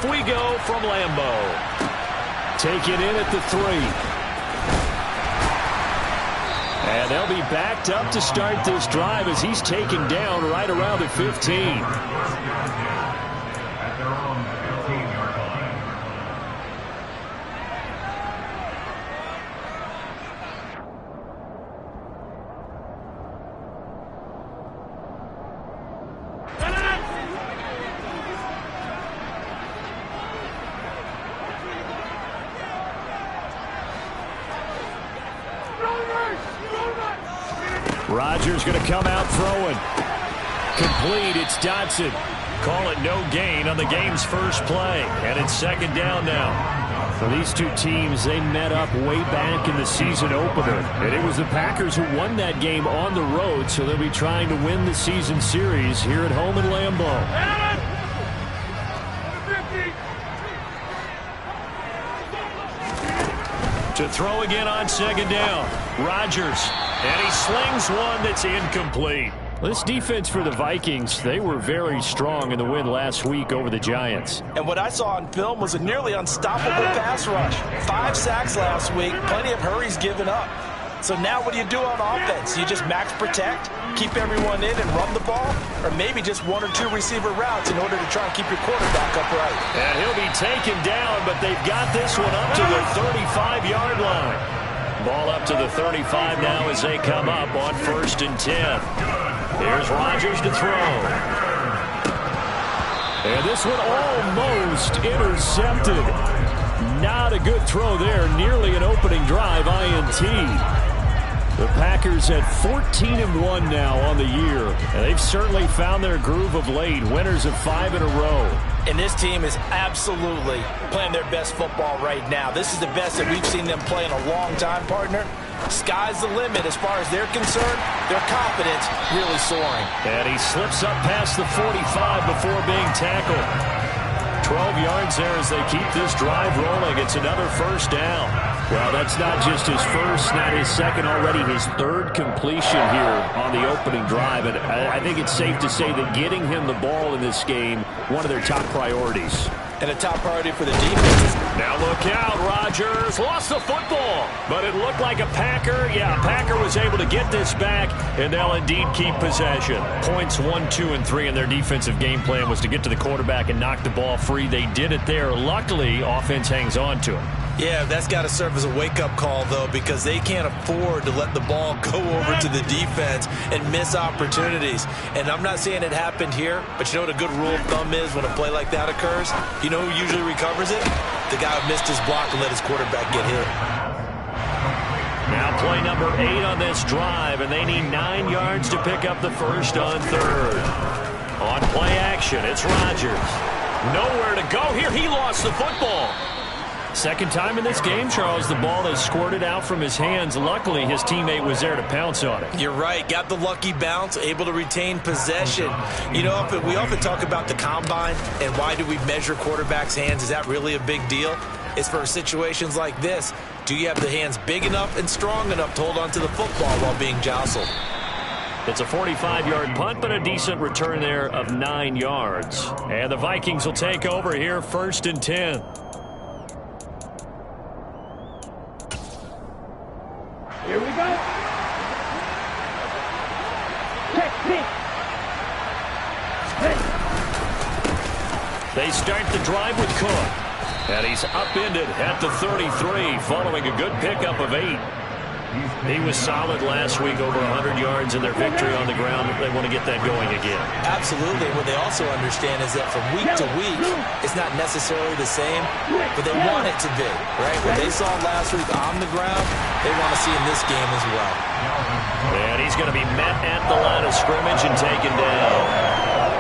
we go from Lambeau. Take it in at the 3. And they'll be backed up to start this drive as he's taken down right around the 15. Rodgers going to come out throwing. Complete. It's Dotson. Call it no gain on the game's first play. And it's second down now. For these two teams, they met up way back in the season opener. And it was the Packers who won that game on the road, so they'll be trying to win the season series here at home in Lambeau. To throw again on second down. Rodgers. And he slings one that's incomplete. This defense for the Vikings, they were very strong in the win last week over the Giants. And what I saw on film was a nearly unstoppable pass rush. 5 sacks last week, plenty of hurries given up. So now what do you do on offense? You just max protect, keep everyone in and run the ball, or maybe just 1 or 2 receiver routes in order to try and keep your quarterback upright. And he'll be taken down, but they've got this one up to the 35-yard line. Ball up to the 35 now as they come up on 1st and 10. Here's Rodgers to throw. And this one almost intercepted. Not a good throw there. Nearly an opening drive INT. The Packers at 14-1 now on the year. And they've certainly found their groove of late. Winners of 5 in a row. And this team is absolutely playing their best football right now. This is the best that we've seen them play in a long time, partner. Sky's the limit as far as they're concerned. Their confidence really soaring. And he slips up past the 45 before being tackled. 12 yards there as they keep this drive rolling. It's another first down. Well, that's not just his first, not his second, already his 3rd completion here on the opening drive. And I think it's safe to say that getting him the ball in this game, one of their top priorities. And a top priority for the defense. Now look out, Rodgers lost the football, but it looked like a Packer. Yeah, a Packer was able to get this back, and they'll indeed keep possession. Points 1, 2, and 3 in their defensive game plan was to get to the quarterback and knock the ball free. They did it there. Luckily, offense hangs on to him. Yeah, that's got to serve as a wake-up call, though, because they can't afford to let the ball go over to the defense and miss opportunities. And I'm not saying it happened here, but you know what a good rule of thumb is when a play like that occurs? You know who usually recovers it? The guy who missed his block and let his quarterback get hit. Now play number 8 on this drive, and they need 9 yards to pick up the first on 3rd. On play action, it's Rodgers. Nowhere to go here. He lost the football. Second time in this game, Charles, the ball has squirted out from his hands. Luckily, his teammate was there to pounce on it. You're right. Got the lucky bounce, able to retain possession. You know, we often talk about the combine and why do we measure quarterbacks' hands. Is that really a big deal? It's for situations like this. Do you have the hands big enough and strong enough to hold on to the football while being jostled? It's a 45-yard punt, but a decent return there of 9 yards. And the Vikings will take over here 1st and 10. Here we go. Technique. They start the drive with Cook. And he's upended at the 33 following a good pickup of 8. He was solid last week, over 100 yards in their victory on the ground. They want to get that going again. Absolutely. What they also understand is that from week to week, it's not necessarily the same, but they want it to be, right? What they saw last week on the ground, they want to see in this game as well. And he's going to be met at the line of scrimmage and taken down.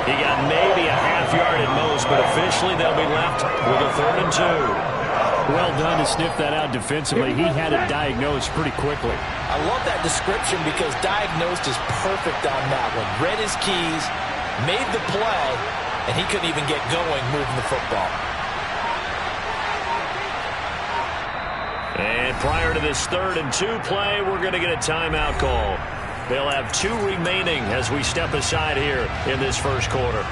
He got maybe a half yard at most, but officially they'll be left with a 3rd and 2. Well done to sniff that out defensively. He had it diagnosed pretty quickly. I love that description because diagnosed is perfect on that one. Read his keys, made the play, and he couldn't even get going moving the football. And prior to this 3rd and 2 play, we're going to get a timeout call. They'll have 2 remaining as we step aside here in this first quarter.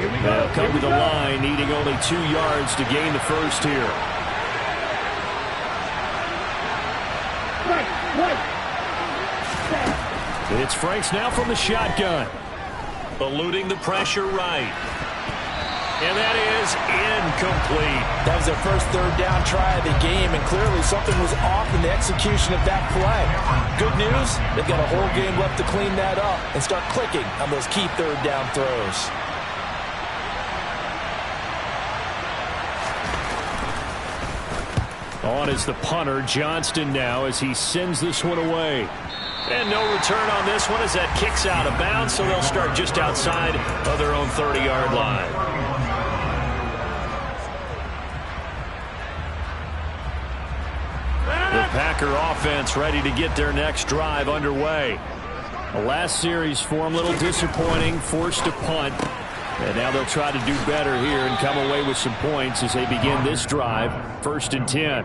They'll come to the line, needing only 2 yards to gain the first here. It's Franks now from the shotgun. Eluding the pressure right. And that is incomplete. That was their first third down try of the game, and clearly something was off in the execution of that play. Good news, they've got a whole game left to clean that up and start clicking on those key third down throws. On is the punter, Johnston now, as he sends this one away. And no return on this one as that kicks out of bounds, so they'll start just outside of their own 30-yard line. The Packer offense ready to get their next drive underway. The last series for them, a little disappointing, forced to punt. And now they'll try to do better here and come away with some points as they begin this drive, 1st and 10.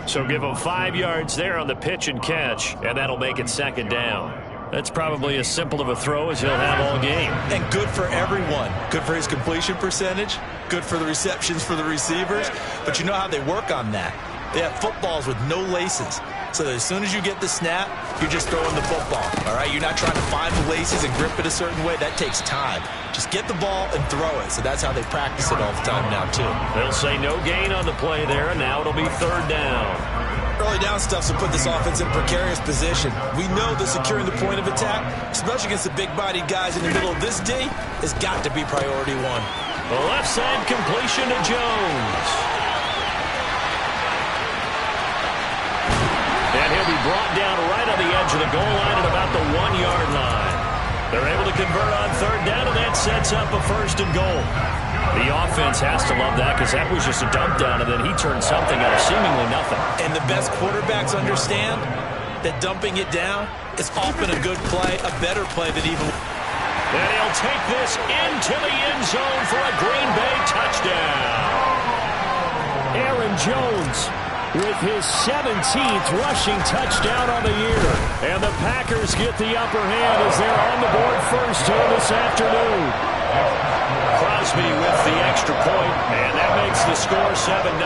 So give them 5 yards there on the pitch and catch, and that'll make it 2nd down. That's probably as simple of a throw as he'll have all game. And good for everyone. Good for his completion percentage, good for the receptions for the receivers. But you know how they work on that. They have footballs with no laces. So that as soon as you get the snap, you're just throwing the football. All right, you're not trying to find the laces and grip it a certain way. That takes time. Just get the ball and throw it. So that's how they practice it all the time now, too. They'll say no gain on the play there, and now it'll be 3rd down. Early down stuff will put this offense in a precarious position. We know that securing the point of attack, especially against the big-bodied guys in the middle of this D, has got to be priority 1. The left side completion to Jones. And he'll be brought down right on the edge of the goal line at about the 1-yard line. They're able to convert on 3rd down, and that sets up a 1st and goal. The offense has to love that because that was just a dump down, and then he turned something out of seemingly nothing. And the best quarterbacks understand that dumping it down is often a good play, a better play than even... And he'll take this into the end zone for a Green Bay touchdown. Aaron Jones with his 17th rushing touchdown on the year. And the Packers get the upper hand as they're on the board first here this afternoon. Crosby with the extra point, and that makes the score 7-0.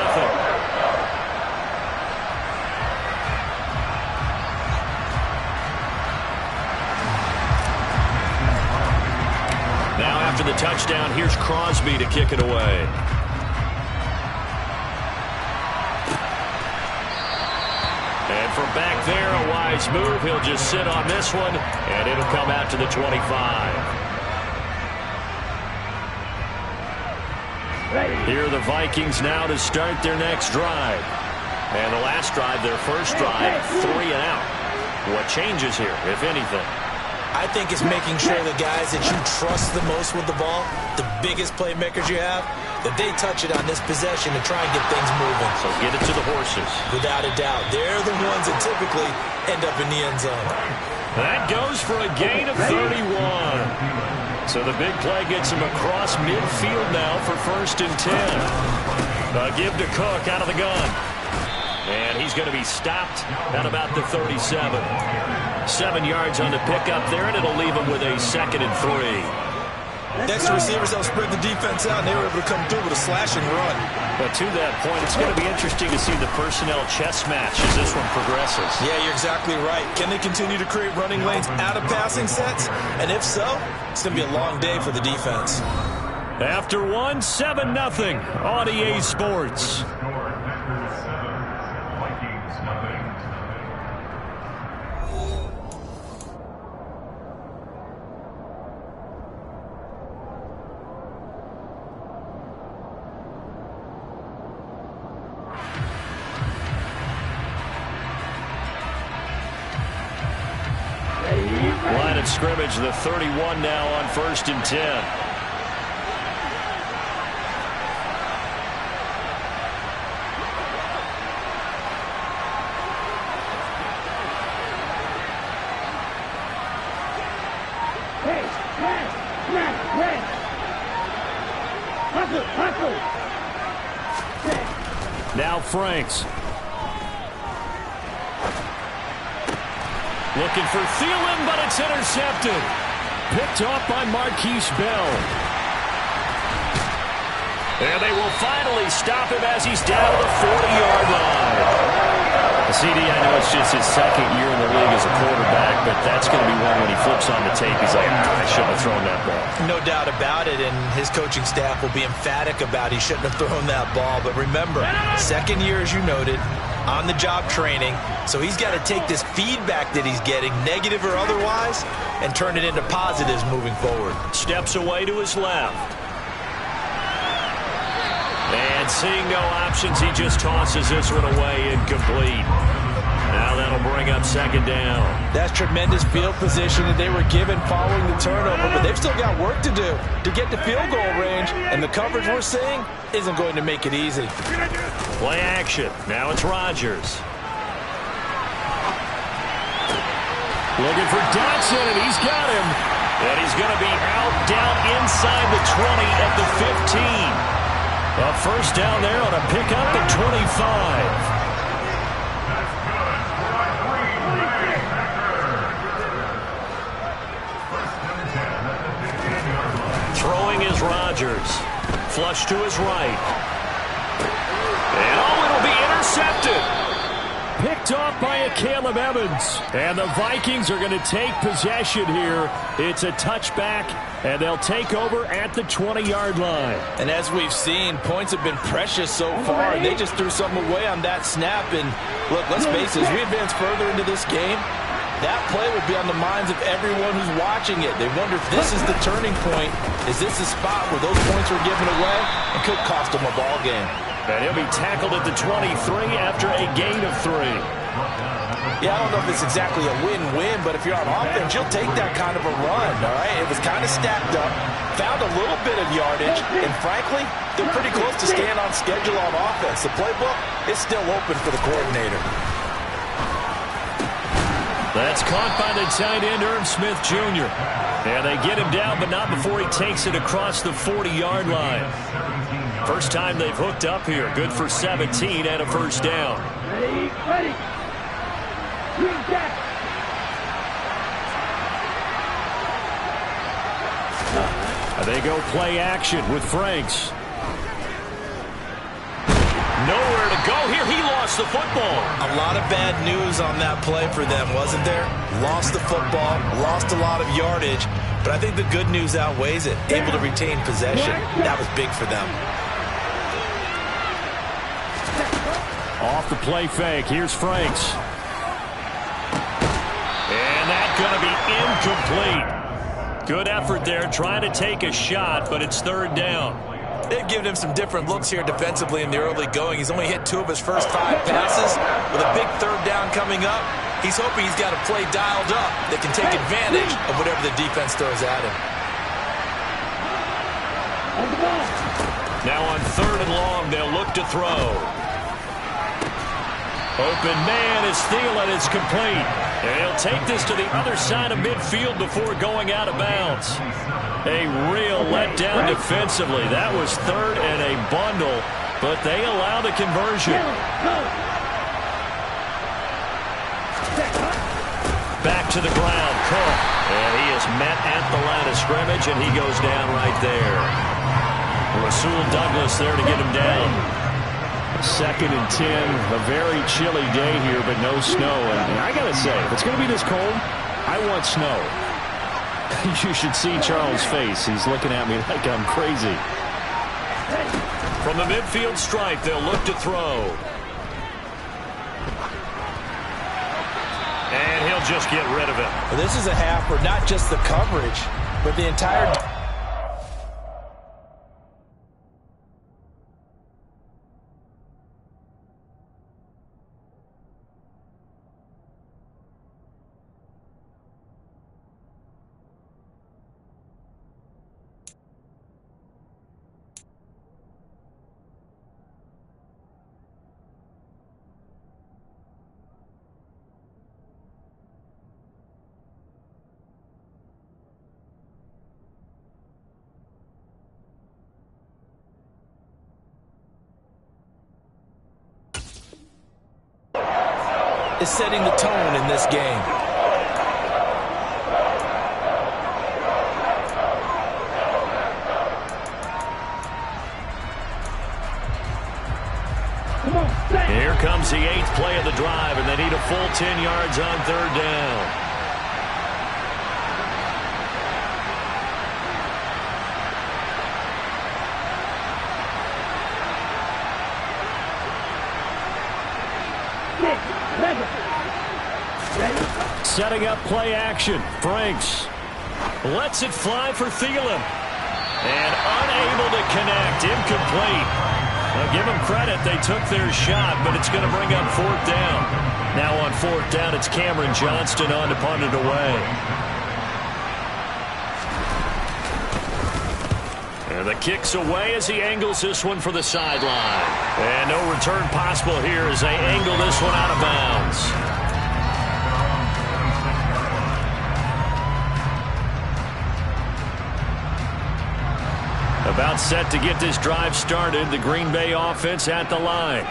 Now after the touchdown, here's Crosby to kick it away. And from back there, a wise move. He'll just sit on this one, and it'll come out to the 25. Here are the Vikings now to start their next drive. And the last drive, their first drive, 3 and out. What changes here, if anything? I think it's making sure the guys that you trust the most with the ball, the biggest playmakers you have, that they touch it on this possession to try and get things moving. So get it to the horses. Without a doubt. They're the ones that typically end up in the end zone. That goes for a gain of 31. So the big play gets him across midfield now for 1st and 10. Give to Cook out of the gun. And he's going to be stopped at about the 37. 7 yards on the pickup there, and it'll leave him with a 2nd and 3. Next to receivers, they'll spread the defense out, and they were able to come through with a slash and run. But to that point, it's going to be interesting to see the personnel chess match as this one progresses. Yeah, you're exactly right. Can they continue to create running lanes out of passing sets? And if so, it's going to be a long day for the defense. After one, 7-0 on EA Sports. Line of scrimmage, the 31 now on 1st and 10. Hey, red. Hustle. Now Franks. Looking for Thielen, but it's intercepted. Picked off by Marquise Bell. stop him as he's down to the 40-yard line. CD, I know it's just his second year in the league as a quarterback, but that's going to be one when he flips on the tape. He's like, I shouldn't have thrown that ball. No doubt about it, and his coaching staff will be emphatic about he shouldn't have thrown that ball. But remember, second year, as you noted, on-the-job training, so he's got to take this feedback that he's getting, negative or otherwise, and turn it into positives moving forward. Steps away to his left. And seeing no options, he just tosses this one away incomplete. Now that'll bring up second down. That's tremendous field position that they were given following the turnover, but they've still got work to do to get to field goal range, and the coverage we're seeing isn't going to make it easy. Play action. Now it's Rodgers. Looking for Dotson, and he's got him. And he's going to be out down inside the 20 at the 15. A first down there on a pickup at 25. Throwing is Rodgers. Flush to his right. And it'll be intercepted. Picked off by a Caleb Evans. And the Vikings are going to take possession here. It's a touchback, and they'll take over at the 20-yard line. And as we've seen, points have been precious so far, and they just threw something away on that snap. And look, let's face it, as we advance further into this game, that play would be on the minds of everyone who's watching it. They wonder if this is the turning point. Is this the spot where those points were given away and could cost them a ball game? And he'll be tackled at the 23 after a gain of 3. Yeah, I don't know if it's exactly a win-win, but if you're on offense, you'll take that kind of a run, all right? It was kind of stacked up, found a little bit of yardage, and frankly, they're pretty close to staying on schedule on offense. The playbook is still open for the coordinator. That's caught by the tight end, Irv Smith Jr. And they get him down, but not before he takes it across the 40-yard line. First time they've hooked up here. Good for 17 and a first down. Ready. They go play action with Franks. Nowhere to go here. He lost the football. A lot of bad news on that play for them, wasn't there? Lost the football, lost a lot of yardage, but I think the good news outweighs it. Able to retain possession. That was big for them. Off the play fake. Here's Franks. And that's going to be incomplete. Good effort there, trying to take a shot, but it's third down. They've given him some different looks here defensively in the early going. He's only hit 2 of his first 5 passes. With a big third down coming up, he's hoping he's got a play dialed up that can take advantage of whatever the defense throws at him. Now on third and long, they'll look to throw. Open man is Thielen. It's complete. And he'll take this to the other side of midfield before going out of bounds. A real letdown defensively. That was third and a bundle, but they allow the conversion. Back to the ground, Cook. And he is met at the line of scrimmage, and he goes down right there. Rasul Douglas there to get him down. 2nd and 10, a very chilly day here, but no snow. And I got to say, if it's going to be this cold, I want snow. You should see Charles' face. He's looking at me like I'm crazy. From the midfield stripe, they'll look to throw. And he'll just get rid of it. Well, this is a half where not just the coverage, but the entire... is setting the tone in this game. Come on, stay. Here comes the 8th play of the drive, and they need a full 10 yards on 3rd down. Setting up play action. Franks lets it fly for Thielen. And unable to connect. Incomplete. Now give them credit. They took their shot, but it's going to bring up 4th down. Now on 4th down, it's Cameron Johnston on to punt it away. And the kick's away as he angles this one for the sideline. And no return possible here as they angle this one out of bounds. About set to get this drive started. The Green Bay offense at the line.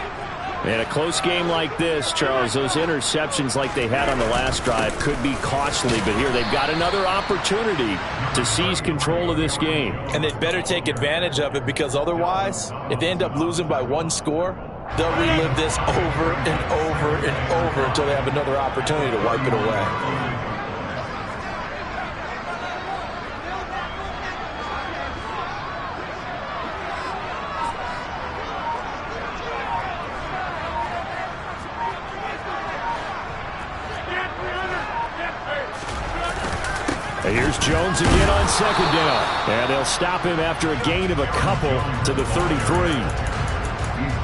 In a close game like this, Charles, those interceptions like they had on the last drive could be costly. But here they've got another opportunity to seize control of this game. And they'd better take advantage of it, because otherwise, if they end up losing by 1 score, they'll relive this over and over and over until they have another opportunity to wipe it away. Here's Jones again on 2nd down. And they'll stop him after a gain of a couple to the 33.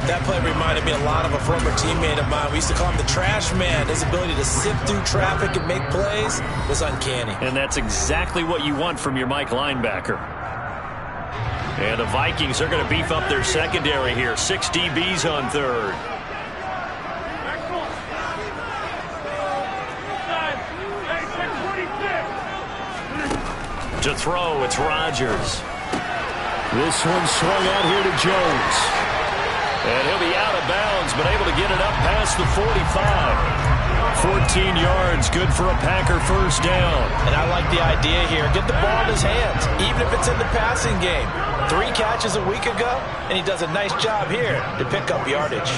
That play reminded me a lot of a former teammate of mine. We used to call him the trash man. His ability to sift through traffic and make plays was uncanny. And that's exactly what you want from your Mike linebacker. And the Vikings are going to beef up their secondary here. 6 DBs on 3rd. To throw, it's Rodgers. This one swung out here to Jones. And he'll be out of bounds, but able to get it up past the 45. 14 yards, good for a Packer 1st down. And I like the idea here. Get the ball in his hands, even if it's in the passing game. 3 catches a week ago, and he does a nice job here to pick up yardage.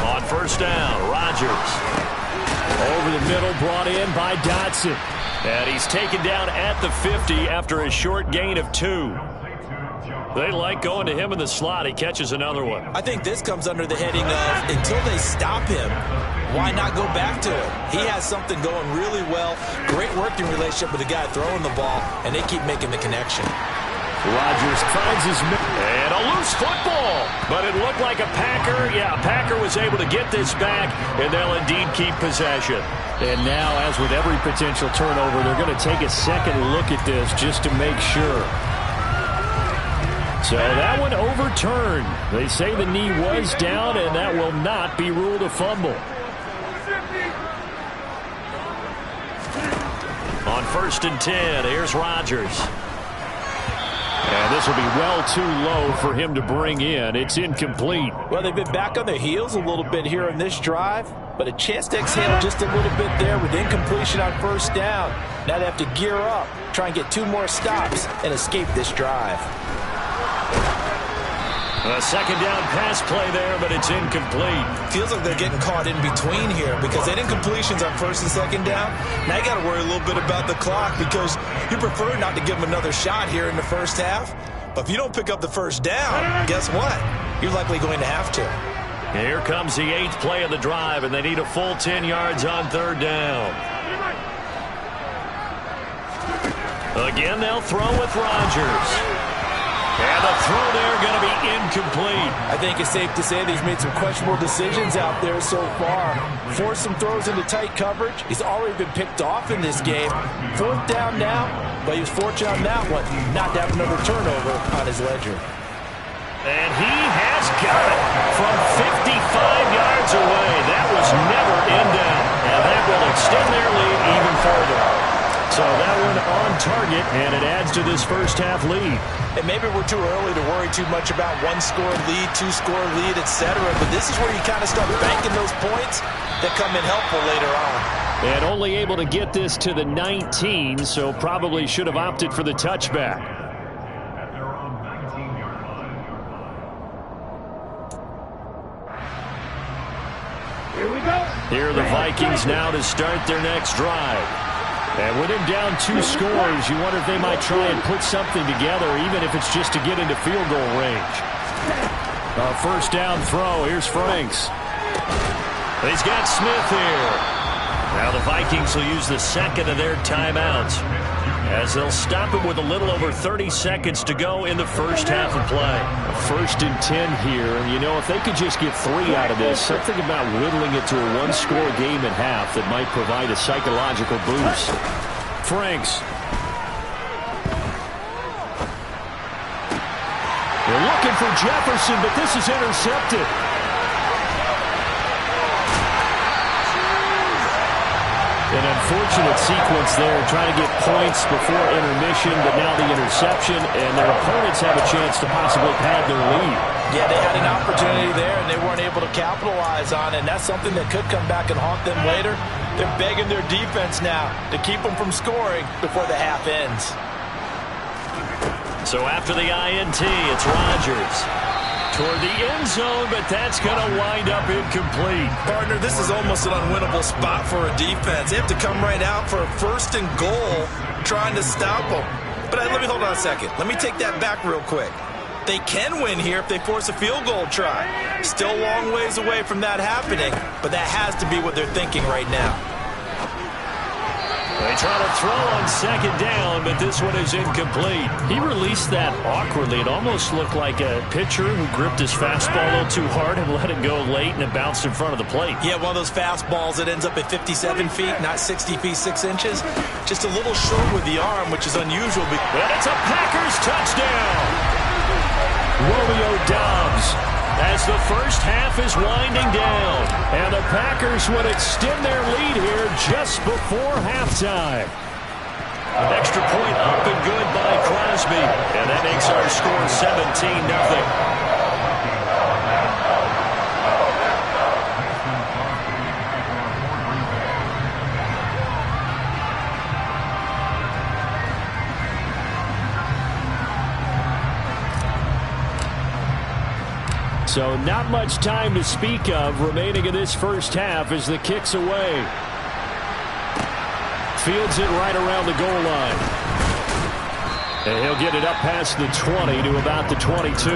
On 1st down, Rodgers. Over the middle, brought in by Dotson. And he's taken down at the 50 after a short gain of 2. They like going to him in the slot. He catches another one. I think this comes under the heading of, until they stop him, why not go back to him? He has something going really well. Great working relationship with the guy throwing the ball, and they keep making the connection. Rodgers finds his and a loose football, but it looked like a Packer. Yeah, a Packer was able to get this back, and they'll indeed keep possession. And now, as with every potential turnover, they're going to take a second look at this just to make sure. So that one overturned. They say the knee was down, and that will not be ruled a fumble. On 1st and 10, here's Rodgers. And this will be well too low for him to bring in. It's incomplete. Well, they've been back on their heels a little bit here in this drive, but a chance to exhale just a little bit there with incompletion on 1st down. Now they have to gear up, try and get 2 more stops, and escape this drive. A 2nd down pass play there, but it's incomplete. Feels like they're getting caught in between here because they had incompletions on 1st and 2nd down. Now you got to worry a little bit about the clock because you prefer not to give them another shot here in the 1st half. But if you don't pick up the 1st down, guess what? You're likely going to have to. Here comes the 8th play of the drive, and they need a full 10 yards on 3rd down. Again, they'll throw with Rodgers. And the throw there going to be incomplete. I think it's safe to say that he's made some questionable decisions out there so far. Forced some throws into tight coverage. He's already been picked off in this game. 4th down now, but he was fortunate on that one not to have another turnover on his ledger. And he has got it from 55 yards away. That was never in doubt. And that will extend their lead even further. So that one on target, and it adds to this 1st half lead. And maybe we're too early to worry too much about 1-score lead, 2-score lead, etc. But this is where you kind of start banking those points that come in helpful later on. And only able to get this to the 19, so probably should have opted for the touchback. Here we go. Here are the Vikings now to start their next drive. And with him down 2 scores, you wonder if they might try and put something together, even if it's just to get into field goal range. A first down throw. Here's Franks. He's got Smith here. Now the Vikings will use the second of their timeouts, as they'll stop it with a little over 30 seconds to go in the first half of play. First and 10 here, and you know, if they could just get 3 out of this, something about whittling it to a 1-score game at half that might provide a psychological boost. Franks. They're looking for Jefferson, but this is intercepted. An unfortunate sequence there, trying to get points before intermission, but now the interception, and their opponents have a chance to possibly pad their lead. Yeah, they had an opportunity there, and they weren't able to capitalize on it, and that's something that could come back and haunt them later. They're begging their defense now to keep them from scoring before the half ends. So after the INT, it's Rodgers toward the end zone, but that's going to wind up incomplete. Partner, this is almost an unwinnable spot for a defense. They have to come right out for a first and goal trying to stop them. But let me hold on a second. Let me take that back real quick. They can win here if they force a field goal try. Still a long ways away from that happening, but that has to be what they're thinking right now. They try to throw on second down, but this one is incomplete. He released that awkwardly. It almost looked like a pitcher who gripped his fastball a little too hard and let it go late, and it bounced in front of the plate. Yeah, one of those fastballs that ends up at 57 feet, not 60 feet, 6 inches. Just a little short with the arm, which is unusual. And it's a Packers touchdown. Romeo Doubs, as the first half is winding down, and the Packers would extend their lead here just before halftime. An extra point up and good by Crosby, and that makes our score 17-0. So not much time to speak of remaining in this first half as the kick's away. Fields it right around the goal line. And he'll get it up past the 20 to about the 22.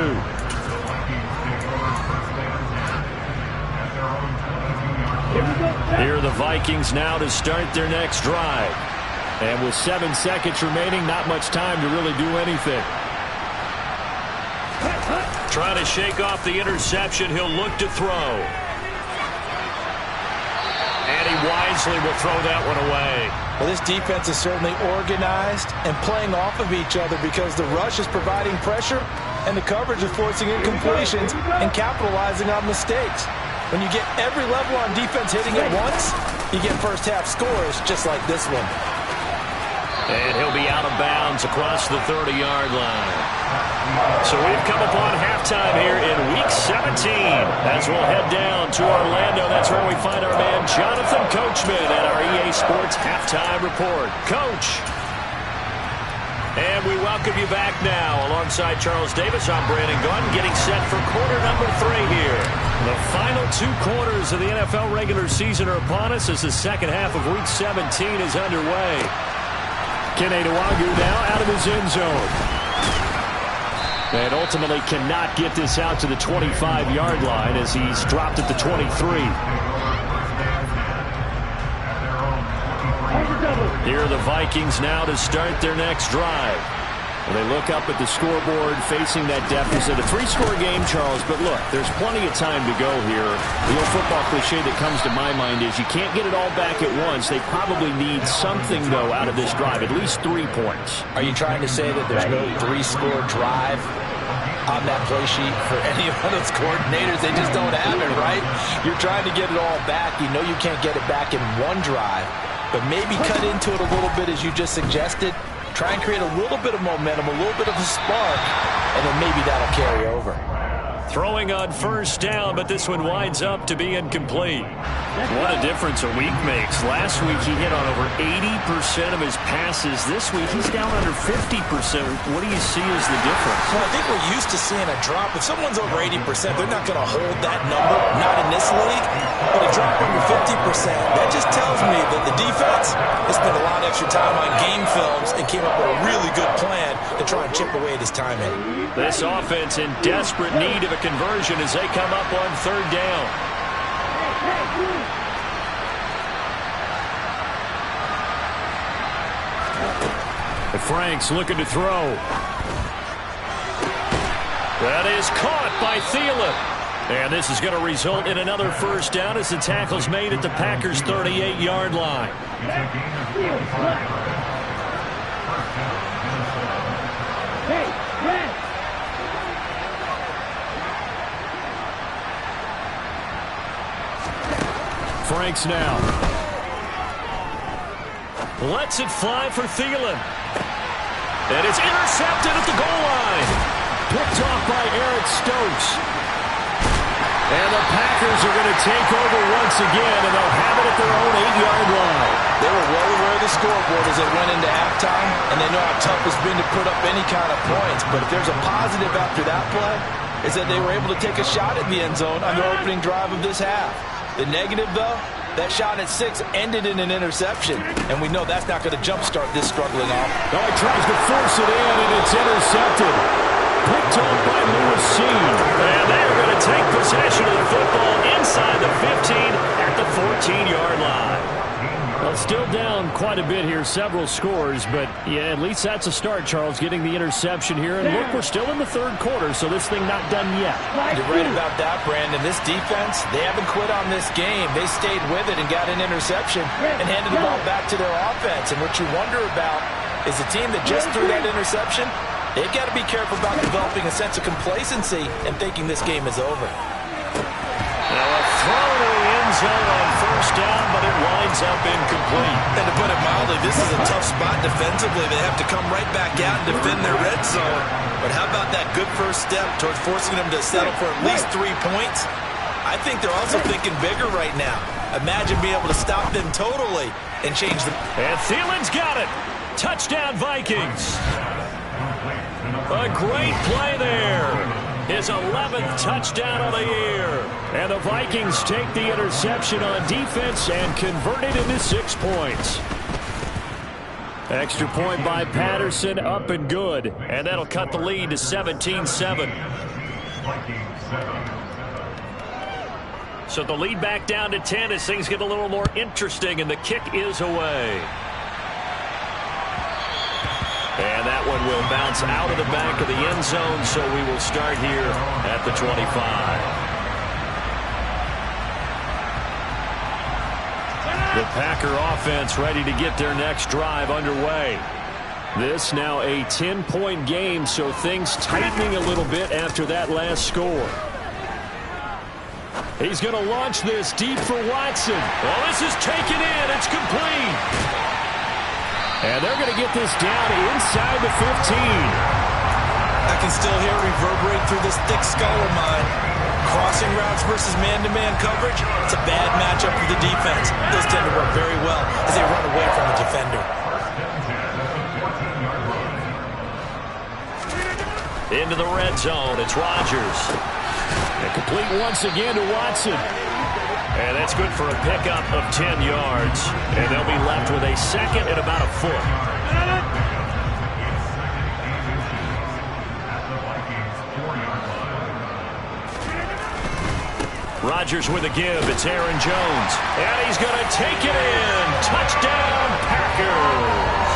Here are the Vikings now to start their next drive. And with 7 seconds remaining, not much time to really do anything. Trying to shake off the interception. He'll look to throw. And he wisely will throw that one away. Well, this defense is certainly organized and playing off of each other because the rush is providing pressure and the coverage is forcing incompletions and capitalizing on mistakes. When you get every level on defense hitting at once, you get first half scores just like this one. And he'll be out of bounds across the 30-yard line. So we've come upon halftime here in Week 17. As we'll head down to Orlando, that's where we find our man Jonathan Coachman at our EA Sports Halftime Report. Coach. And we welcome you back now. Alongside Charles Davis, I'm Brandon Gunn, getting set for quarter number 3 here. The final 2 quarters of the NFL regular season are upon us as the second half of Week 17 is underway. Kene Nwangwu now out of his end zone. And ultimately cannot get this out to the 25-yard line as he's dropped at the 23. Here are the Vikings now to start their next drive. Well, they look up at the scoreboard facing that deficit. A 3-score game, Charles, but look, there's plenty of time to go here. The old football cliche that comes to my mind is you can't get it all back at once. They probably need something, though, out of this drive, at least 3 points. Are you trying to say that there's no 3-score drive on that play sheet for any of those coordinators? They just don't have it, right? You're trying to get it all back. You know you can't get it back in one drive, but maybe cut into it a little bit as you just suggested. Try and create a little bit of momentum, a little bit of a spark, and then maybe that'll carry over. Throwing on first down, but this one winds up to be incomplete. What a difference a week makes. Last week he hit on over 80% of his passes. This week he's down under 50%. What do you see as the difference? Well, I think we're used to seeing a drop. If someone's over 80%, they're not going to hold that number, not in this league. But a drop under 50%, that just tells me that the defense has spent a lot of extra time on game films and came up with a really good plan to try and chip away at his timing. This offense in desperate need of a conversion as they come up on third down. Frank's looking to throw. That is caught by Thielen. And this is going to result in another first down as the tackle's made at the Packers' 38-yard line. Franks now. Lets it fly for Thielen. And it's intercepted at the goal line. Picked off by Eric Stokes. And the Packers are going to take over once again, and they'll have it at their own 8-yard line. They were well aware of the scoreboard as they went into halftime, and they know how tough it's been to put up any kind of points. But if there's a positive after that play, is that they were able to take a shot at the end zone on their opening drive of this half. The negative, though, that shot at 6 ended in an interception, and we know that's not going to jumpstart this struggling off. Oh, he tries to force it in, and it's intercepted. Picked up by Lewis Sheen. And they're going to take possession of the football inside the 15 at the 14-yard line. Well, still down quite a bit here, several scores, but yeah, at least that's a start, Charles, getting the interception here. And look, we're still in the third quarter, so this thing not done yet. You're right about that, Brandon. This defense, they haven't quit on this game. They stayed with it and got an interception and handed the ball back to their offense. And what you wonder about is a team that just threw that interception, they've got to be careful about developing a sense of complacency and thinking this game is over. Now a throw to the end zone on first down, but it winds up incomplete. And to put it mildly, this is a tough spot defensively. They have to come right back out and defend their red zone. But how about that good first step towards forcing them to settle for at least 3 points? I think they're also thinking bigger right now. Imagine being able to stop them totally and change them. And Thielen's got it. Touchdown, Vikings. A great play there. His 11th touchdown of the year. And the Vikings take the interception on defense and convert it into 6 points. Extra point by Patterson, up and good. And that'll cut the lead to 17-7. So the lead back down to 10 as things get a little more interesting, and the kick is away. And that one will bounce out of the back of the end zone, so we will start here at the 25. The Packer offense ready to get their next drive underway. This now a 10-point game, so things tightening a little bit after that last score. He's going to launch this deep for Watson. Well, this is taken in. It's complete. And they're going to get this down inside the 15. I can still hear it reverberate through this thick skull of mine. Crossing routes versus man-to-man coverage, it's a bad matchup for the defense. Those tend to work very well as they run away from the defender. Into the red zone, it's Rodgers. And complete once again to Watson. And that's good for a pickup of 10 yards. And they'll be left with a second and about a foot. Rodgers with a give. It's Aaron Jones. And he's going to take it in. Touchdown, Packers.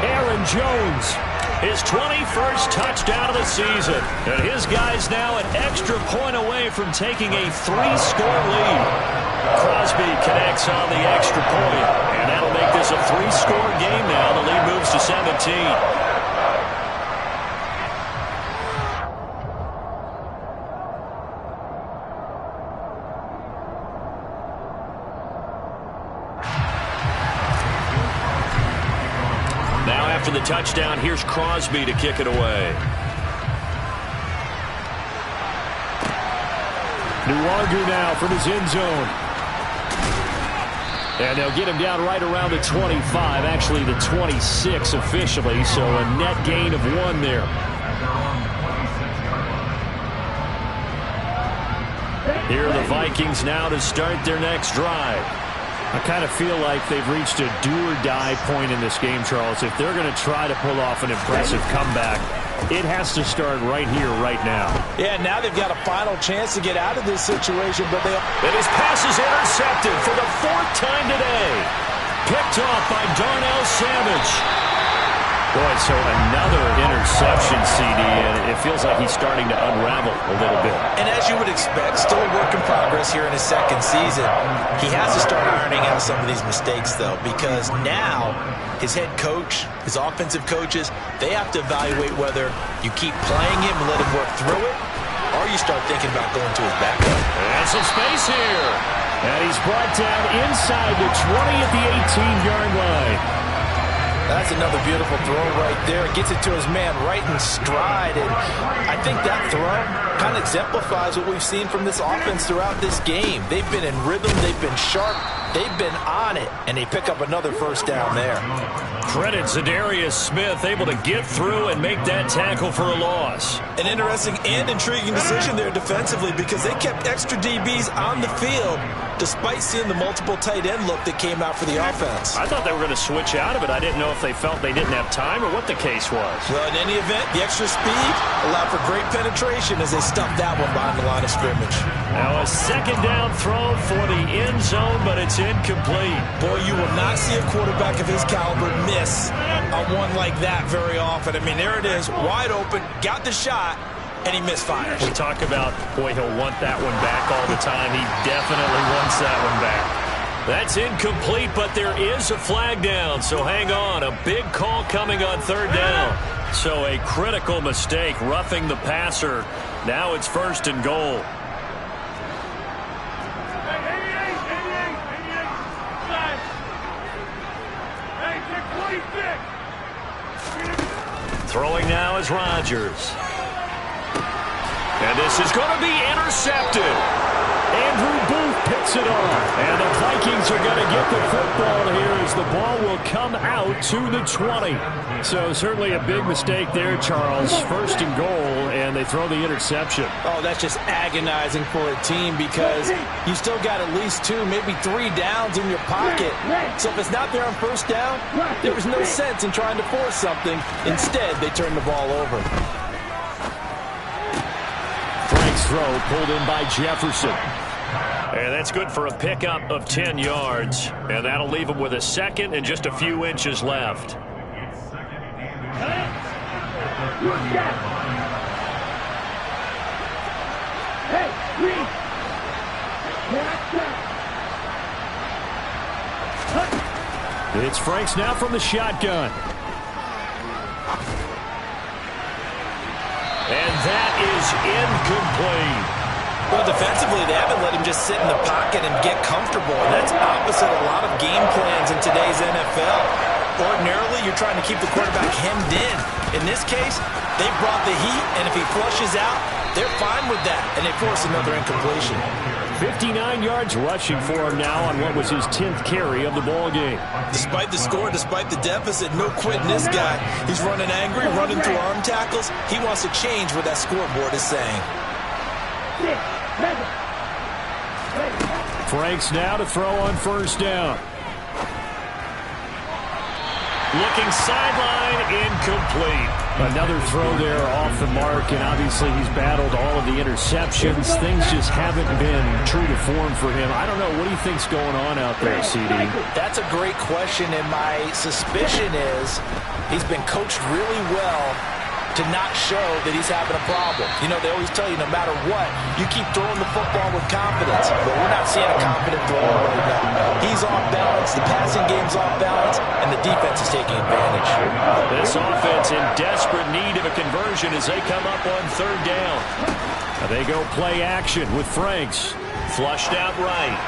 Aaron Jones. His 21st touchdown of the season. And his guy's now an extra point away from taking a 3-score lead. Crosby connects on the extra point. And that'll make this a 3-score game now. The lead moves to 17. After the touchdown, here's Crosby to kick it away. Nuwagu now from his end zone. And they'll get him down right around the 25, actually the 26 officially, so a net gain of 1 there. Here are the Vikings now to start their next drive. I kind of feel like they've reached a do-or-die point in this game, Charles. If they're going to try to pull off an impressive comeback, it has to start right here, right now. Yeah, now they've got a final chance to get out of this situation, but And his pass is intercepted for the 4th time today. Picked off by Darnell Savage. Boy, so another interception, CD, and it feels like he's starting to unravel a little bit. And as you would expect, still a work in progress here in his 2nd season. He has to start ironing out some of these mistakes, though, because now his head coach, his offensive coaches, they have to evaluate whether you keep playing him and let him work through it, or you start thinking about going to his backup. And some space here. And he's brought down inside the 20 at the 18-yard line. That's another beautiful throw right there. It gets it to his man right in stride. And I think that throw kind of exemplifies what we've seen from this offense throughout this game. They've been in rhythm. They've been sharp. They've been on it. And they pick up another 1st down there. Credit Zadarius Smith, able to get through and make that tackle for a loss. An interesting and intriguing decision there defensively, because they kept extra DBs on the field despite seeing the multiple tight end look that came out for the offense. I thought they were going to switch out of it. I didn't know if they felt they didn't have time or what the case was. Well, in any event, the extra speed allowed for great penetration as they stuffed that one behind the line of scrimmage. Now a 2nd down throw for the end zone, but it's incomplete. Boy, you will not see a quarterback of his caliber miss on one like that very often. I mean, there it is, wide open, got the shot, and he misfires. We talk about, boy, he'll want that one back all the time. He definitely wants that one back. That's incomplete, but there is a flag down, so hang on. A big call coming on 3rd down. So a critical mistake, roughing the passer. Now it's 1st and goal. Throwing now is Rodgers. And this is going to be intercepted. Andrew Booth picks it off. And the Vikings are going to get the football here as the ball will come out to the 20. So certainly a big mistake there, Charles. 1st and goal, and they throw the interception. Oh, that's just agonizing for a team, because you still got at least 2, maybe 3 downs in your pocket. So if it's not there on 1st down, there was no sense in trying to force something. Instead, they turn the ball over. Frank's throw pulled in by Jefferson. And that's good for a pickup of 10 yards. And that'll leave him with a 2nd and just a few inches left. It's Franks now from the shotgun. And that is incomplete. Well, defensively, they haven't let him just sit in the pocket and get comfortable. And that's opposite a lot of game plans in today's NFL. Ordinarily, you're trying to keep the quarterback hemmed in. In this case, they brought the heat, and if he flushes out, they're fine with that, and they force another incompletion. 59 yards rushing for him now on what was his 10th carry of the ball game. Despite the score, despite the deficit, no quitting this guy. He's running angry, running through arm tackles. He wants to change what that scoreboard is saying. Franks now to throw on 1st down. Looking sideline, incomplete. Another throw there off the mark, and obviously he's battled all of the interceptions. Things just haven't been true to form for him. I don't know. What do you think's going on out there, CD? That's a great question, and my suspicion is he's been coached really well to not show that he's having a problem. You know, they always tell you no matter what, you keep throwing the football with confidence. But we're not seeing a confident thrower right now. He's off balance, the passing game's off balance, and the defense is taking advantage. This offense in desperate need of a conversion as they come up on 3rd down. Now they go play action with Franks. Flushed out right.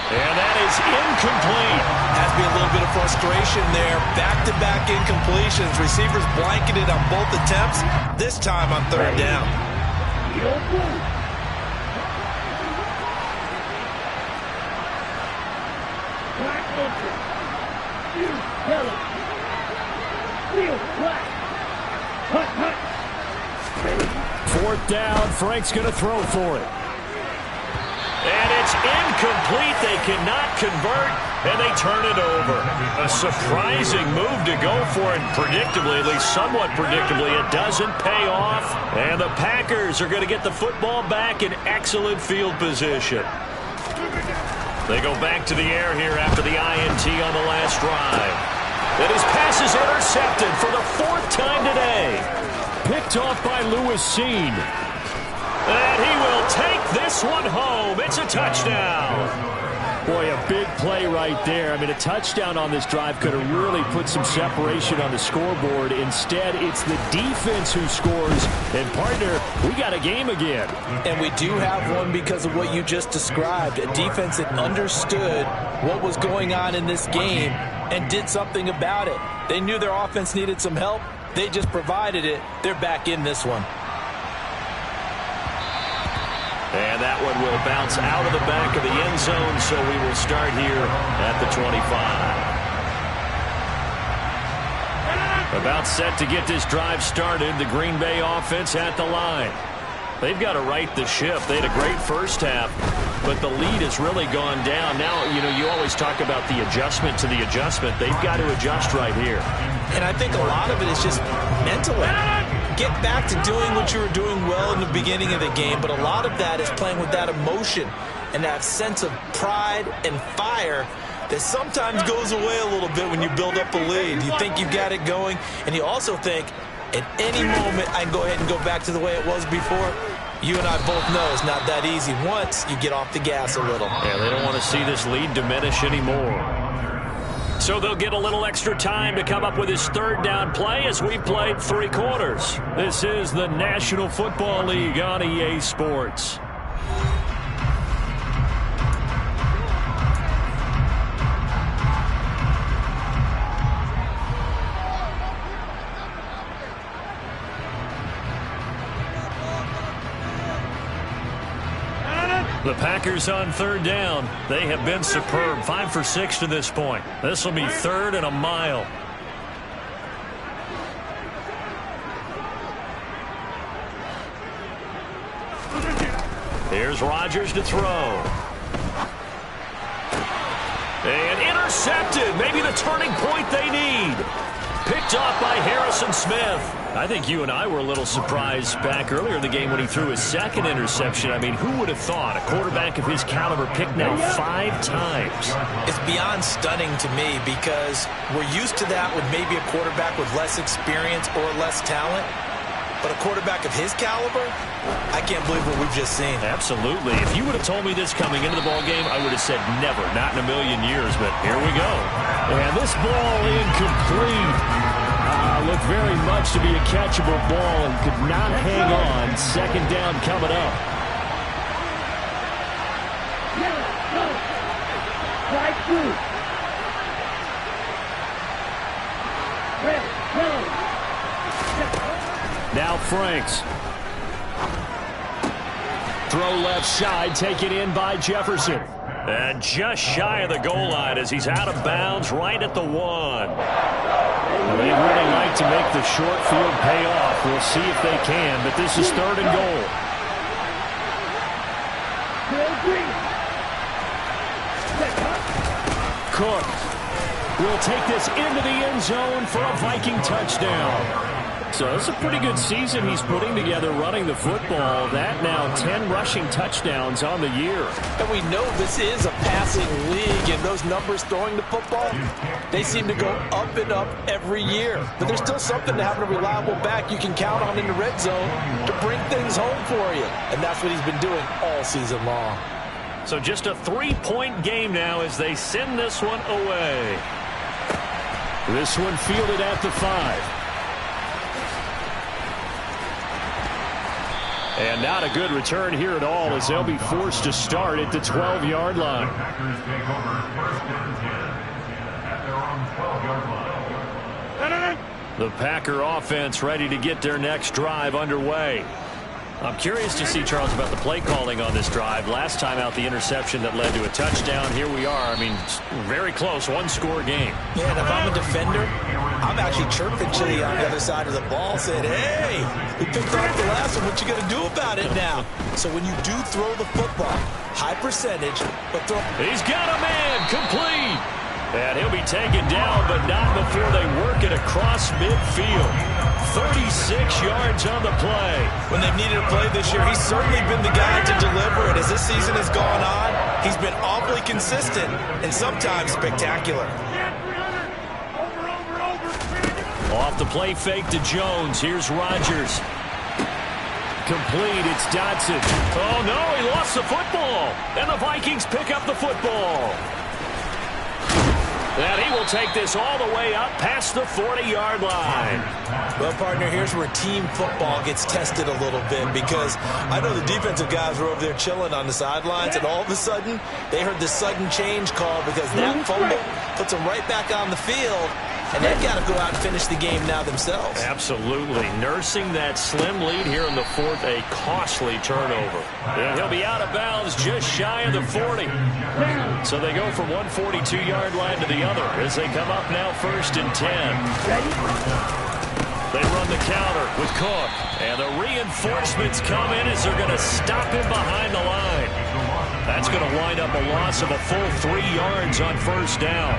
And that is incomplete. Has to be a little bit of frustration there. Back-to-back incompletions. Receivers blanketed on both attempts, this time on 3rd down. open. You yellow. Field black. Hut, hut. Fourth down. Frank's going to throw for it. And it's incomplete. They cannot convert, and they turn it over. A surprising move to go for it. Predictably, at least somewhat predictably, it doesn't pay off. And the Packers are going to get the football back in excellent field position. They go back to the air here after the INT on the last drive. And his pass is intercepted for the fourth time today. Picked off by Lewis Seen. And he will take this one home. It's a touchdown. Boy, a big play right there. I mean, a touchdown on this drive could have really put some separation on the scoreboard. Instead, it's the defense who scores. And, partner, we got a game again. And we do have one because of what you just described. A defense that understood what was going on in this game and did something about it. They knew their offense needed some help. They just provided it. They're back in this one. And that one will bounce out of the back of the end zone, so we will start here at the 25. About set to get this drive started, the Green Bay offense at the line. They've got to right the ship. They had a great first half, but the lead has really gone down. Now, you always talk about the adjustment to the adjustment. They've got to adjust right here. And I think a lot of it is just mentally. Get back to doing what you were doing well in the beginning of the game, but a lot of that is playing with that emotion and that sense of pride and fire that sometimes goes away a little bit when you build up a lead. You think you got it going, and you also think at any moment I can go ahead and go back to the way it was before. You and I both know it's not that easy once you get off the gas a little. Yeah, they don't want to see this lead diminish anymore. So they'll get a little extra time to come up with his third down play as we played 3 quarters. This is the National Football League on EA Sports. The Packers on third down. They have been superb. 5 for 6 to this point. This will be 3rd and a mile. Here's Rodgers to throw. And intercepted. Maybe the turning point they need. Picked off by Harrison Smith. I think you and I were a little surprised back earlier in the game when he threw his second interception. I mean, who would have thought a quarterback of his caliber picked now 5 times? It's beyond stunning to me because we're used to that with maybe a quarterback with less experience or less talent. But a quarterback of his caliber, I can't believe what we've just seen. Absolutely. If you would have told me this coming into the ballgame, I would have said never, not in a million years. But here we go. And this ball incomplete. Looked very much to be a catchable ball and could not hang on. Second down coming up. Right through. Red, yellow. Now Franks. Throw left side, taken in by Jefferson. And just shy of the goal line as he's out of bounds right at the 1. They really like to make the short field pay off. We'll see if they can, but this is 3rd and goal. Cook will take this into the end zone for a Viking touchdown. So it's a pretty good season he's putting together running the football. That now 10 rushing touchdowns on the year. And we know this is a passing league, and those numbers throwing the football, they seem to go up and up every year. But there's still something to having a reliable back you can count on in the red zone to bring things home for you. And that's what he's been doing all season long. So just a 3-point game now as they send this one away. This one fielded at the 5. And not a good return here at all as they'll be forced to start at the 12-yard line. The Packer offense ready to get their next drive underway. I'm curious to see, Charles, about the play calling on this drive. Last time out, the interception that led to a touchdown. Here we are. I mean, very close, one-score game. Yeah, and if I'm a defender, I'm actually chirping Chili on the other side of the ball, saying, hey, we picked off the last one. What you going to do about it now? So when you do throw the football, high percentage, but throw. He's got a man, complete. And he'll be taken down, but not before they work it across midfield. 36 yards on the play. When they've needed a play this year, he's certainly been the guy to deliver it. As this season has gone on, he's been awfully consistent and sometimes spectacular. Off the play fake to Jones. Here's Rodgers. Complete. It's Dotson. Oh, no, he lost the football. And the Vikings pick up the football. And he will take this all the way up past the 40-yard line. Well, partner, here's where team football gets tested a little bit, because I know the defensive guys were over there chilling on the sidelines, and all of a sudden, they heard the sudden change call because that fumble puts them right back on the field, and they've got to go out and finish the game now themselves. Absolutely. Nursing that slim lead here in the fourth, a costly turnover. And he'll be out of bounds just shy of the 40. So they go from one 42-yard line to the other as they come up now 1st and 10. They run the counter with Cook. And the reinforcements come in as they're going to stop him behind the line. That's going to wind up a loss of a full 3 yards on 1st down.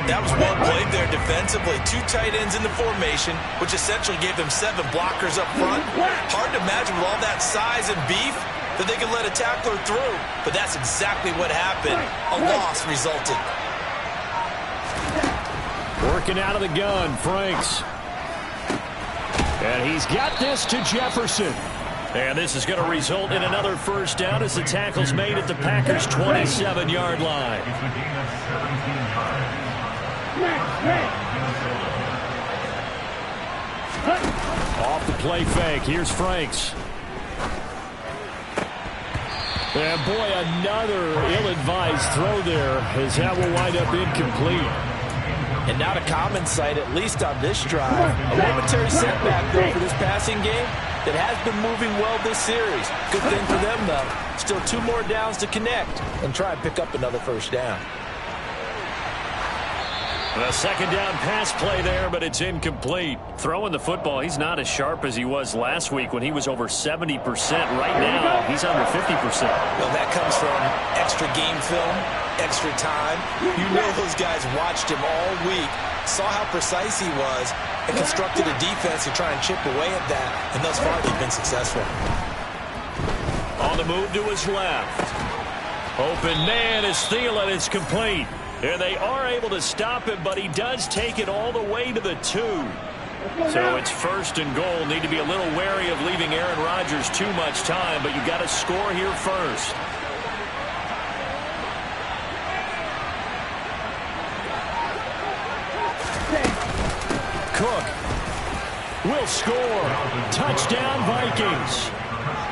That was well played there defensively. 2 tight ends in the formation, which essentially gave them 7 blockers up front. Hard to imagine with all that size and beef that they could let a tackler through. But that's exactly what happened. A loss resulted. Working out of the gun, Franks. And he's got this to Jefferson. And this is going to result in another 1st down as the tackle's made at the Packers' 27-yard line. Off the play fake. Here's Franks. And boy, another ill-advised throw there as that will wind up incomplete. And not a common sight, at least on this drive. A momentary setback, though, for this passing game that has been moving well this series. Good thing for them, though. Still 2 more downs to connect and try and pick up another 1st down. A 2nd down pass play there, but it's incomplete. Throwing the football, he's not as sharp as he was last week when he was over 70%. Right now, he's under 50%. Well, that comes from extra game film, extra time. You know those guys watched him all week, saw how precise he was, and constructed a defense to try and chip away at that. And thus far, they've been successful. On the move to his left. Open man is Thielen. It's complete. And they are able to stop him, but he does take it all the way to the 2. So it's 1st and goal. Need to be a little wary of leaving Aaron Rodgers too much time, but you got to score here first. Cook will score. Touchdown, Vikings.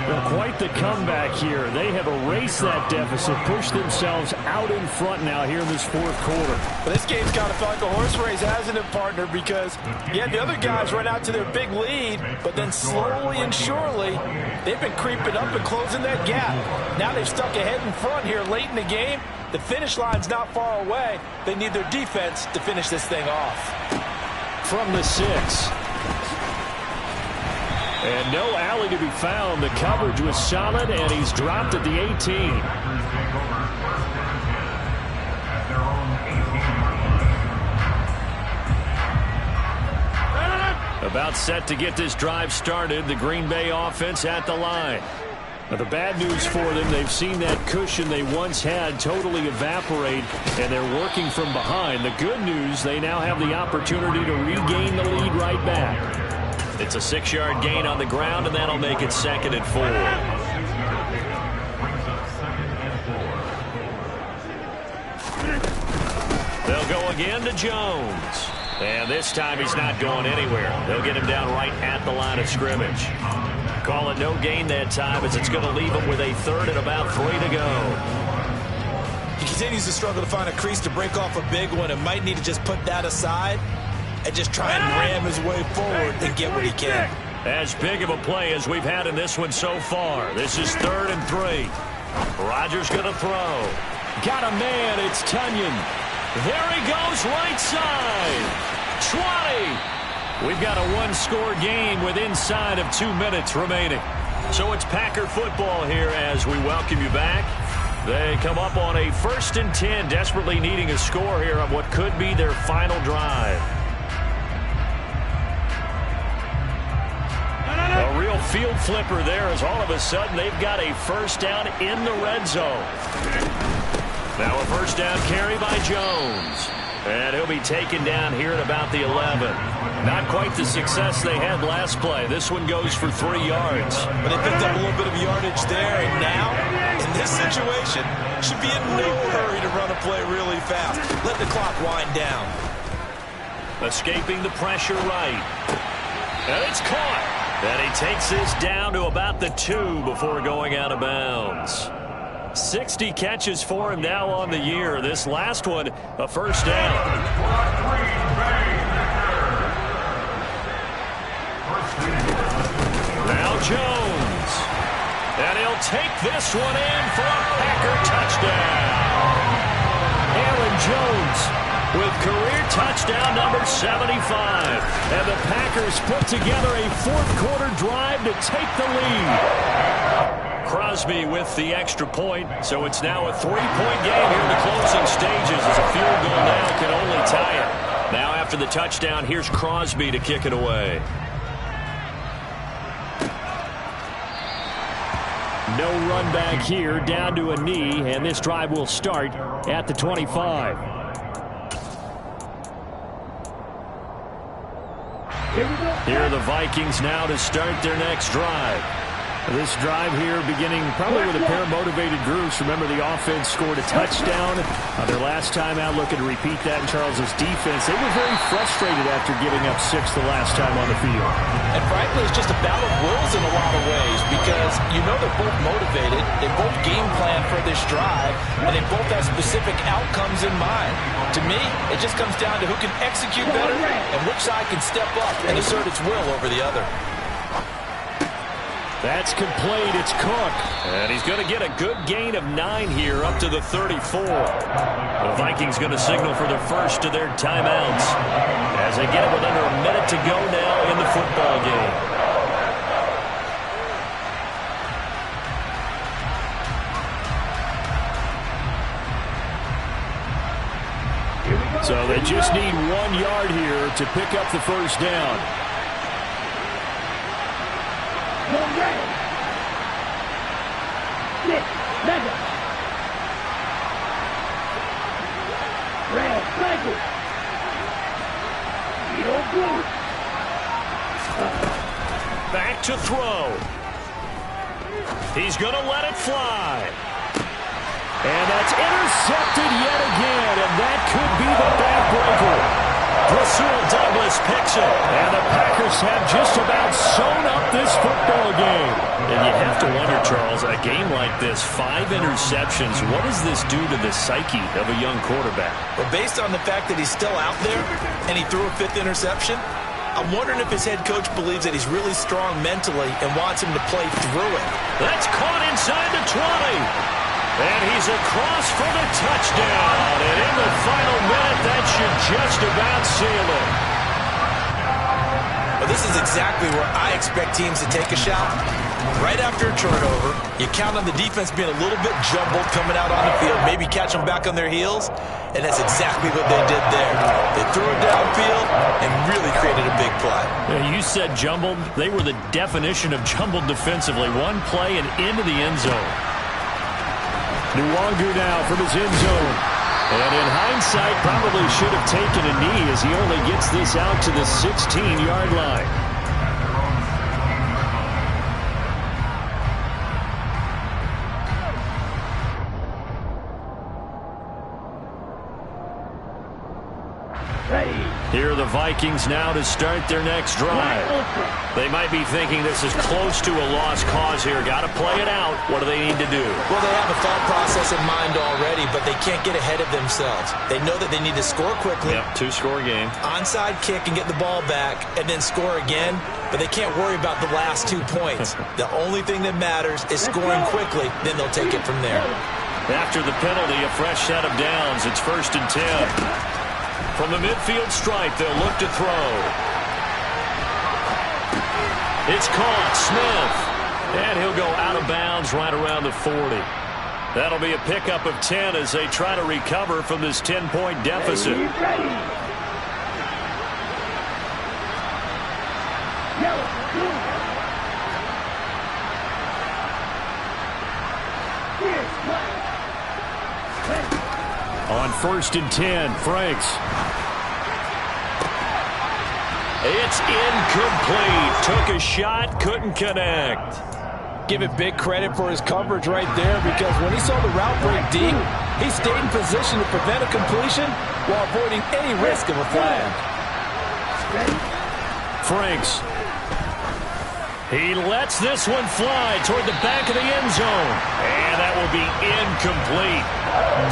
Well, quite the comeback here. They have erased that deficit, pushed themselves out in front now here in this 4th quarter. Well, this game's kind of felt like a horse race, hasn't it, partner? Because, yeah, the other guys run out to their big lead, but then slowly and surely, they've been creeping up and closing that gap. Now they've stuck ahead in front here late in the game. The finish line's not far away. They need their defense to finish this thing off. From the 6. And no alley to be found. The coverage was solid, and he's dropped at the 18. About set to get this drive started. The Green Bay offense at the line. Now, the bad news for them, they've seen that cushion they once had totally evaporate, and they're working from behind. The good news, they now have the opportunity to regain the lead right back. It's a 6-yard gain on the ground, and that'll make it 2nd and 4. They'll go again to Jones. And this time he's not going anywhere. They'll get him down right at the line of scrimmage. Call it no gain that time as it's going to leave him with a 3rd and about 3 to go. He continues to struggle to find a crease to break off a big one and might need to just put that aside and just try and ram his way forward and get what he can. As big of a play as we've had in this one so far. This is 3rd and 3. Rodgers going to throw. Got a man. It's Tunyon. There he goes, right side. 20. We've got a one-score game with inside of 2 minutes remaining. So it's Packer football here as we welcome you back. They come up on a 1st and 10, desperately needing a score here on what could be their final drive. A real field flipper there as all of a sudden they've got a first down in the red zone. Now a first down carry by Jones. And he'll be taken down here at about the 11. Not quite the success they had last play. This one goes for 3 yards. But they picked up a little bit of yardage there, and now, in this situation, should be in no hurry to run a play really fast. Let the clock wind down. Escaping the pressure right. And it's caught. And he takes this down to about the 2 before going out of bounds. 60 catches for him now on the year. This last one, a first down. Now Jones. And he'll take this one in for a Packer touchdown. Aaron Jones with career touchdown number 75. And the Packers put together a 4th-quarter drive to take the lead. Crosby with the extra point, so it's now a 3-point game here in the closing stages as a field goal now can only tie it. Now after the touchdown, here's Crosby to kick it away. No run back here, down to a knee, and this drive will start at the 25. Here are the Vikings now to start their next drive. This drive here beginning probably with a pair of motivated groups. Remember, the offense scored a touchdown on their last time out, looking to repeat that in Charles's defense. They were very frustrated after giving up 6 the last time on the field. And frankly, it's just a battle of wills in a lot of ways because you know they're both motivated. They both game plan for this drive, and they both have specific outcomes in mind. To me, it just comes down to who can execute better and which side can step up and assert its will over the other. That's complete. It's Cook. And he's going to get a good gain of 9 here up to the 34. The Vikings going to signal for the first of their timeouts as they get it with under a minute to go now in the football game. So they just need 1 yard here to pick up the first down. Back to throw. He's going to let it fly. And that's intercepted yet again, and that could be the backbreaker. Rasul Douglas picks it, and the Packers have just about sewn up this football game. And you have to wonder, Charles, a game like this, 5 interceptions, what does this do to the psyche of a young quarterback? Well, based on the fact that he's still out there and he threw a 5th interception, I'm wondering if his head coach believes that he's really strong mentally and wants him to play through it. That's caught inside the 20. And he's across for the touchdown. And in the final minute, that should just about seal it. Well, this is exactly where I expect teams to take a shot. Right after a turnover, you count on the defense being a little bit jumbled coming out on the field, maybe catch them back on their heels, and that's exactly what they did there. They threw it downfield and really created a big play. Yeah, you said jumbled. They were the definition of jumbled defensively. One play and into the end zone. Nwangu now from his end zone. And in hindsight, probably should have taken a knee as he only gets this out to the 16-yard line. Ready. Here are the Vikings now to start their next drive. They might be thinking this is close to a lost cause here. Got to play it out. What do they need to do? Well, they have a thought process in mind already, but they can't get ahead of themselves. They know that they need to score quickly. Yep, two-score game. Onside kick and get the ball back and then score again, but they can't worry about the last 2 points. The only thing that matters is scoring quickly, then they'll take it from there. After the penalty, a fresh set of downs. It's 1st and 10. From the midfield stripe, they'll look to throw. It's caught. Smith. And he'll go out of bounds right around the 40. That'll be a pickup of 10 as they try to recover from this 10-point deficit. On 1st and 10, Franks. It's incomplete. Took a shot, couldn't connect. Give it big credit for his coverage right there, because when he saw the route break deep, he stayed in position to prevent a completion while avoiding any risk of a flag. Franks. He lets this one fly toward the back of the end zone. And that will be incomplete.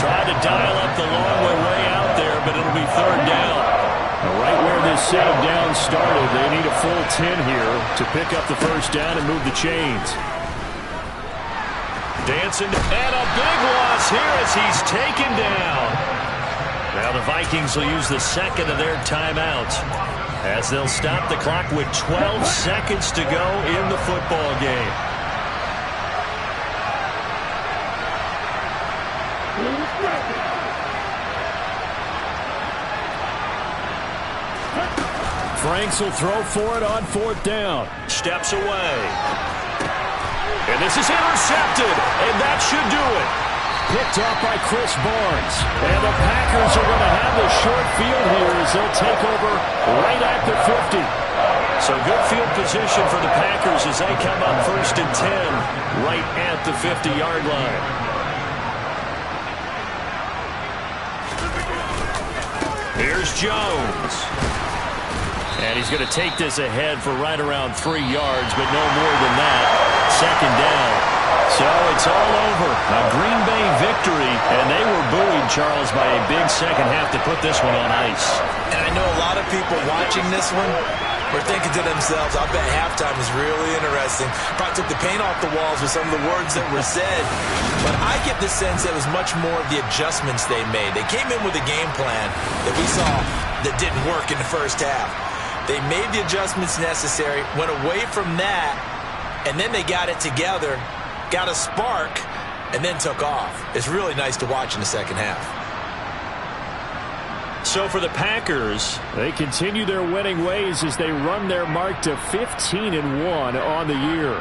Tried to dial up the long way out there, but it'll be 3rd down. Right where this set of downs started, they need a full 10 here to pick up the 1st down and move the chains. Dancing, and a big loss here as he's taken down. Now the Vikings will use the 2nd of their timeouts, as they'll stop the clock with 12 seconds to go in the football game. Franks will throw for it on 4th down. Steps away. And this is intercepted, and that should do it. Picked off by Chris Barnes. And the Packers are going to have the short field here as they'll take over right at the 50. So good field position for the Packers as they come up 1st and 10 right at the 50-yard line. Here's Jones. And he's going to take this ahead for right around 3 yards, but no more than that. 2nd down. So it's all over. A Green Bay victory, and they were buoyed, Charles, by a big second half to put this one on ice. And I know a lot of people watching this one were thinking to themselves, I bet halftime is really interesting. Probably took the paint off the walls with some of the words that were said. But I get the sense it was much more of the adjustments they made. They came in with a game plan that we saw that didn't work in the 1st half. They made the adjustments necessary, went away from that, and then they got it together, got a spark, and then took off. It's really nice to watch in the 2nd half. So for the Packers, they continue their winning ways as they run their mark to 15-1 on the year.